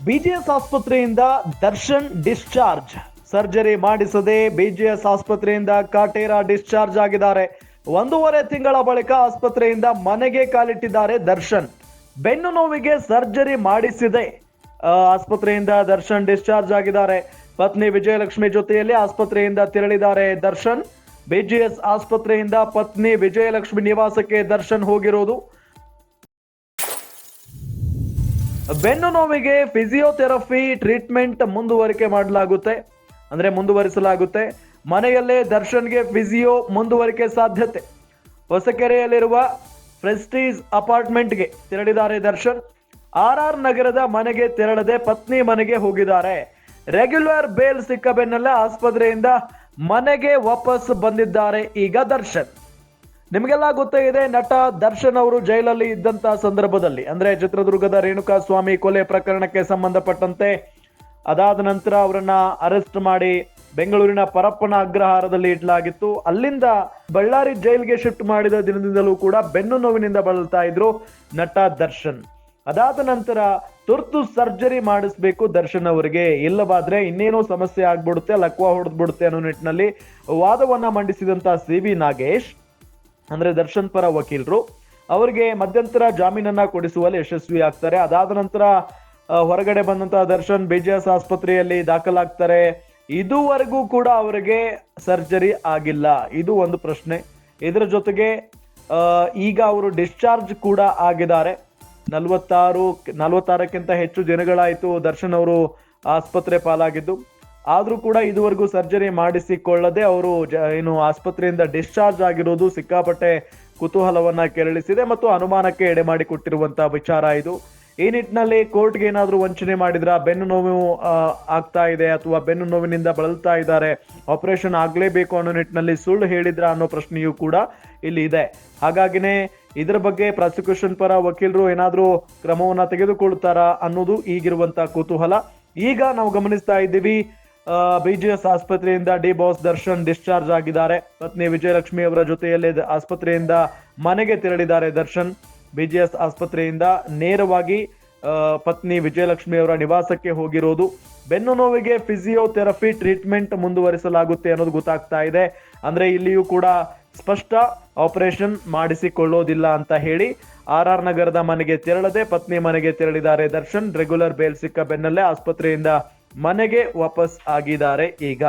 BGS ಆಸ್ಪತ್ರೆಯಿಂದ Darshan discharge. Surgery ಮಾಡಿಸದೆ BGS ಆಸ್ಪತ್ರೆಯಿಂದ Kaatera discharge ಆಗಿದ್ದಾರೆ. 1.5 ತಿಂಗಳ ಬಳಿಕ ಆಸ್ಪತ್ರೆಯಿಂದ ಮನೆಗೆ ಕಾಲಿಟ್ಟಿದ್ದಾರೆ ದರ್ಶನ್. ಬೆನ್ನು ನೋವಿಗೆ ಸರ್ಜರಿ ಮಾಡಿಸಿದೆ ಆಸ್ಪತ್ರೆಯಿಂದ ದರ್ಶನ್ ಡಿಸ್ಚಾರ್ಜ್ ಆಗಿದ್ದಾರೆ. ಪತ್ನಿ ವಿಜಯಲಕ್ಷ್ಮಿ ಜೊತೆಯಲ್ಲಿ ಆಸ್ಪತ್ರೆಯಿಂದ ತೆರಳಿದ್ದಾರೆ ದರ್ಶನ್. ಬಿಜಿಎಸ್ ಆಸ್ಪತ್ರೆಯಿಂದ ಪತ್ನಿ ವಿಜಯಲಕ್ಷ್ಮಿ ನಿವಾಸಕ್ಕೆ ದರ್ಶನ್ ಹೋಗಿರೋದು. ಬೆನ್ನು ನೋವಿಗೆ ಫಿಸಿಯೋಥೆರಪಿ ಟ್ರೀಟ್ಮೆಂಟ್ ಮುಂದುವರಿಸಲಾಗುತ್ತೆ. ಮನೆಯಲ್ಲೇ ದರ್ಶನ್ಗೆ ಫಿಸಿಯೋ ಮುಂದುವರಿಕೆ ಸಾಧ್ಯತೆ. ಹೊಸಕೆರೆಯಲ್ಲಿರುವ ಪ್ರೆಸ್ಟೀಜ್ ಅಪಾರ್ಟ್ಮೆಂಟ್ಗೆ ತೆರಳಿದ್ದಾರೆ ದರ್ಶನ್. ಆರ್ಆರ್ ನಗರದ ಮನೆಗೆ ತೆರಳದೆ ಪತ್ನಿ ಮನೆಗೆ ಹೋಗಿದ್ದಾರೆ. ರೆಗ್ಯುಲರ್ ಬೇಲ್ ಸಿಕ್ಕ ಬೆನ್ನಲ್ಲೇ ಆಸ್ಪತ್ರೆಯಿಂದ ಮನೆಗೆ ವಾಪಸ್ ಬಂದಿದ್ದಾರೆ ಈಗ ದರ್ಶನ್. ನಿಮಗೆಲ್ಲ ಗೊತ್ತೇ ಇದೆ, ನಟ ದರ್ಶನ್ ಅವರು ಜೈಲಲ್ಲಿ ಇದ್ದಂತಹ ಸಂದರ್ಭದಲ್ಲಿ, ಅಂದ್ರೆ ಚಿತ್ರದುರ್ಗದ ರೇಣುಕಾ ಸ್ವಾಮಿ ಕೊಲೆ ಪ್ರಕರಣಕ್ಕೆ ಸಂಬಂಧಪಟ್ಟಂತೆ ಅದಾದ ನಂತರ ಅವರನ್ನ ಅರೆಸ್ಟ್ ಮಾಡಿ ಬೆಂಗಳೂರಿನ ಪರಪ್ಪನ ಅಗ್ರಹಾರದಲ್ಲಿ ಇಡಲಾಗಿತ್ತು. ಅಲ್ಲಿಂದ ಬಳ್ಳಾರಿ ಜೈಲ್ಗೆ ಶಿಫ್ಟ್ ಮಾಡಿದ ದಿನದಿಂದಲೂ ಕೂಡ ಬೆನ್ನು ನೋವಿನಿಂದ ಬಳಲ್ತಾ ಇದ್ರು ನಟ ದರ್ಶನ್. ಅದಾದ ನಂತರ ತುರ್ತು ಸರ್ಜರಿ ಮಾಡಿಸ್ಬೇಕು ದರ್ಶನ್ ಅವರಿಗೆ, ಇಲ್ಲವಾದ್ರೆ ಇನ್ನೇನೋ ಸಮಸ್ಯೆ ಆಗ್ಬಿಡುತ್ತೆ, ಲಕ್ವ ಹೊಡೆದ್ಬಿಡುತ್ತೆ ಅನ್ನೋ ನಿಟ್ಟಿನಲ್ಲಿ ವಾದವನ್ನ ಮಂಡಿಸಿದಂತ ಸಿ.ವಿ. ನಾಗೇಶ್, ಅಂದ್ರೆ ದರ್ಶನ್ ಪರ ವಕೀಲರು, ಅವರಿಗೆ ಮಧ್ಯಂತರ ಜಾಮೀನನ್ನ ಕೊಡಿಸುವಲ್ಲಿ ಯಶಸ್ವಿ ಆಗ್ತಾರೆ. ಅದಾದ ನಂತರ ಹೊರಗಡೆ ಬಂದಂತಹ ದರ್ಶನ್ ಬಿಜಿಎಸ್ ಆಸ್ಪತ್ರೆಯಲ್ಲಿ ದಾಖಲಾಗ್ತಾರೆ. ಇದುವರೆಗೂ ಕೂಡ ಅವರಿಗೆ ಸರ್ಜರಿ ಆಗಿಲ್ಲ. ಇದು ಒಂದು ಪ್ರಶ್ನೆ. ಇದರ ಜೊತೆಗೆ ಈಗ ಅವರು ಡಿಸ್ಚಾರ್ಜ್ ಕೂಡ ಆಗಿದ್ದಾರೆ. 46ಕ್ಕಿಂತ ಹೆಚ್ಚು ದಿನಗಳಾಯಿತು ದರ್ಶನ್ ಅವರು ಆಸ್ಪತ್ರೆ ಪಾಲಾಗಿದ್ದು. ಆದ್ರೂ ಕೂಡ ಇದುವರೆಗೂ ಸರ್ಜರಿ ಮಾಡಿಸಿಕೊಳ್ಳದೆ ಅವರು ಆಸ್ಪತ್ರೆಯಿಂದ ಡಿಸ್ಚಾರ್ಜ್ ಆಗಿರೋದು ಸಿಕ್ಕಾಪಟ್ಟೆ ಕುತೂಹಲವನ್ನ ಕೆರಳಿಸಿದೆ ಮತ್ತು ಅನುಮಾನಕ್ಕೆ ಎಡೆ ಮಾಡಿಕೊಟ್ಟಿರುವಂತಹ ವಿಚಾರ ಇದು. ಈ ನಿಟ್ಟಿನಲ್ಲಿ ಕೋರ್ಟ್ಗೆ ಏನಾದ್ರೂ ವಂಚನೆ ಮಾಡಿದ್ರ, ಬೆನ್ನು ನೋವು ಆಗ್ತಾ ಇದೆ ಅಥವಾ ಬೆನ್ನು ನೋವಿನಿಂದ ಬಳಲ್ತಾ ಇದ್ದಾರೆ, ಆಪರೇಷನ್ ಆಗ್ಲೇಬೇಕು ಅನ್ನೋ ನಿಟ್ಟಿನಲ್ಲಿ ಸುಳ್ಳು ಹೇಳಿದ್ರ ಅನ್ನೋ ಪ್ರಶ್ನೆಯೂ ಕೂಡ ಇಲ್ಲಿ ಇದೆ. ಹಾಗಾಗಿನೇ ಇದರ ಬಗ್ಗೆ ಪ್ರಾಸಿಕ್ಯೂಷನ್ ಪರ ವಕೀಲರು ಏನಾದ್ರೂ ಕ್ರಮವನ್ನ ತೆಗೆದುಕೊಳ್ತಾರಾ ಅನ್ನೋದು ಈಗಿರುವಂತಹ ಕುತೂಹಲ. ಈಗ ನಾವು ಗಮನಿಸ್ತಾ ಇದ್ದೀವಿ, ಬಿಜಿಎಸ್ ಆಸ್ಪತ್ರೆಯಿಂದ ಡಿ ಬಾಸ್ ದರ್ಶನ್ ಡಿಸ್ಚಾರ್ಜ್ ಆಗಿದ್ದಾರೆ. ಪತ್ನಿ ವಿಜಯಲಕ್ಷ್ಮಿ ಅವರ ಜೊತೆಯಲ್ಲಿ ಆಸ್ಪತ್ರೆಯಿಂದ ಮನೆಗೆ ತೆರಳಿದ್ದಾರೆ ದರ್ಶನ್. ಬಿಜಿಎಸ್ ಆಸ್ಪತ್ರೆಯಿಂದ ನೇರವಾಗಿ ಪತ್ನಿ ವಿಜಯಲಕ್ಷ್ಮಿ ಅವರ ನಿವಾಸಕ್ಕೆ ಹೋಗಿರೋದು. ಬೆನ್ನು ನೋವಿಗೆ ಫಿಸಿಯೋಥೆರಪಿ ಟ್ರೀಟ್ಮೆಂಟ್ ಮುಂದುವರಿಸಲಾಗುತ್ತೆ ಅನ್ನೋದು ಗೊತ್ತಾಗ್ತಾ ಇದೆ. ಅಂದ್ರೆ ಇಲ್ಲಿಯೂ ಕೂಡ ಸ್ಪಷ್ಟ ಆಪರೇಷನ್ ಮಾಡಿಸಿಕೊಳ್ಳೋದಿಲ್ಲ ಅಂತ ಹೇಳಿ ಆರ್ಆರ್ ನಗರದ ಮನೆಗೆ ತೆರಳದೆ ಪತ್ನಿ ಮನೆಗೆ ತೆರಳಿದ್ದಾರೆ ದರ್ಶನ್. ರೆಗ್ಯುಲರ್ ಬೇಲ್ ಸಿಕ್ಕ ಬೆನ್ನಲ್ಲೇ ಆಸ್ಪತ್ರೆಯಿಂದ ಮನೆಗೆ ವಾಪಸ್ ಆಗಿದ್ದಾರೆ ಈಗ.